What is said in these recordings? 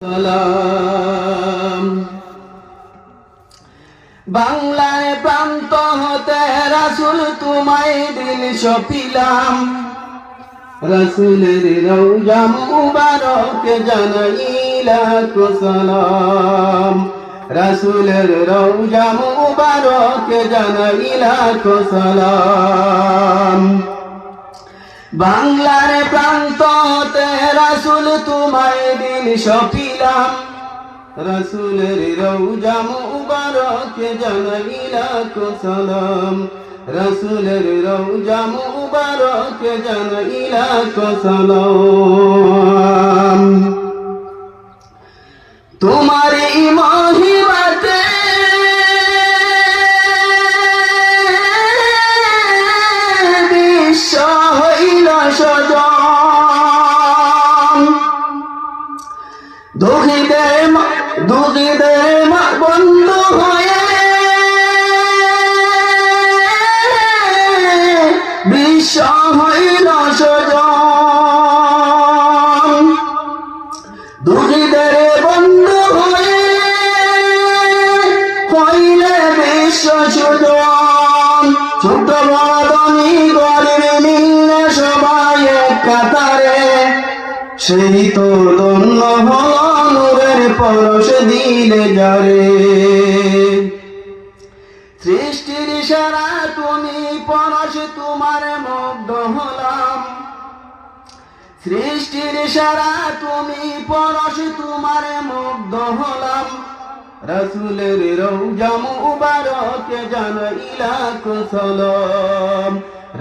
সালাম। বাংলায় প্রান্ত হতে রাসূল তোমায় দিল সপিলাম, রাসূলের রওজা মুবারক জানাই লাখো সালাম, রাসূলের রওজা মুবারক জানাই লাখো সালাম। বাংলার প্রান্ত হতে রাসূল তোমায় দিল সপিলাম, রাসূলের রওজা মুবারক জানাই লাখো সালাম, রাসূলের রওজা মুবারক জানাই লাখো সালাম। তোমার মহিমাতে বিশ্ব হইল সজন, দুঃখীদের বন্ধু হয়ে বিশ্ব হইল সজন, দুঃখীদের বন্ধু হয়ে হইলে বিশ্ব সুজন। ছোট বড়নি গরিব মিললে সবাই এক কাতারে, সেই তো ধন্য হল নূরের পরশ দিলে যারে। সৃষ্টির সারা তুমি পরশ তোমার মুগ্ধ হলাম, সৃষ্টির সারা তুমি পরশ তোমার মুগ্ধ হলাম, রাসূলের রওজা মুবারক জানাই লাখো সালাম,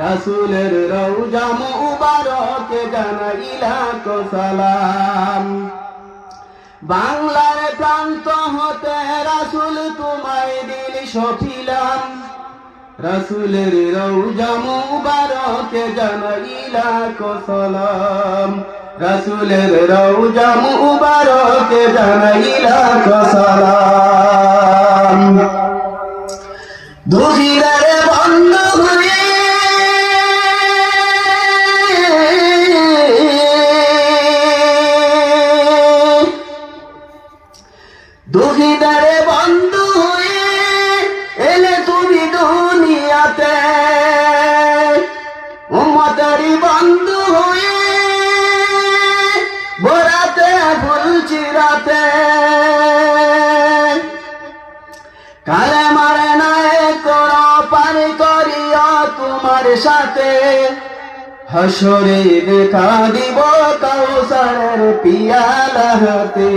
রাসূলের রওজা মুবারক জানাই লাখো সালাম। বাংলার প্রান্ত হতে রাসূল তোমায় দিল সপিলাম, রাসূলের রওজা মুবারক জানাই লাখো সালাম, রাসূলের রওজা মুবারক জানাই লাখো সালাম। দুঃখীদের বন্ধু হয়ে দুঃখীদের বন্ধু হয়ে এলে তুমি দুনিয়াতে, উম্মতের বন্ধু হয়ে বোরাতে ফুল চিরাতে, কালেমার নায়ে করো পার করিয়া তোমার সাথে, হাসরে দেখা দিব কাউসারের পিয়ালা হাতে।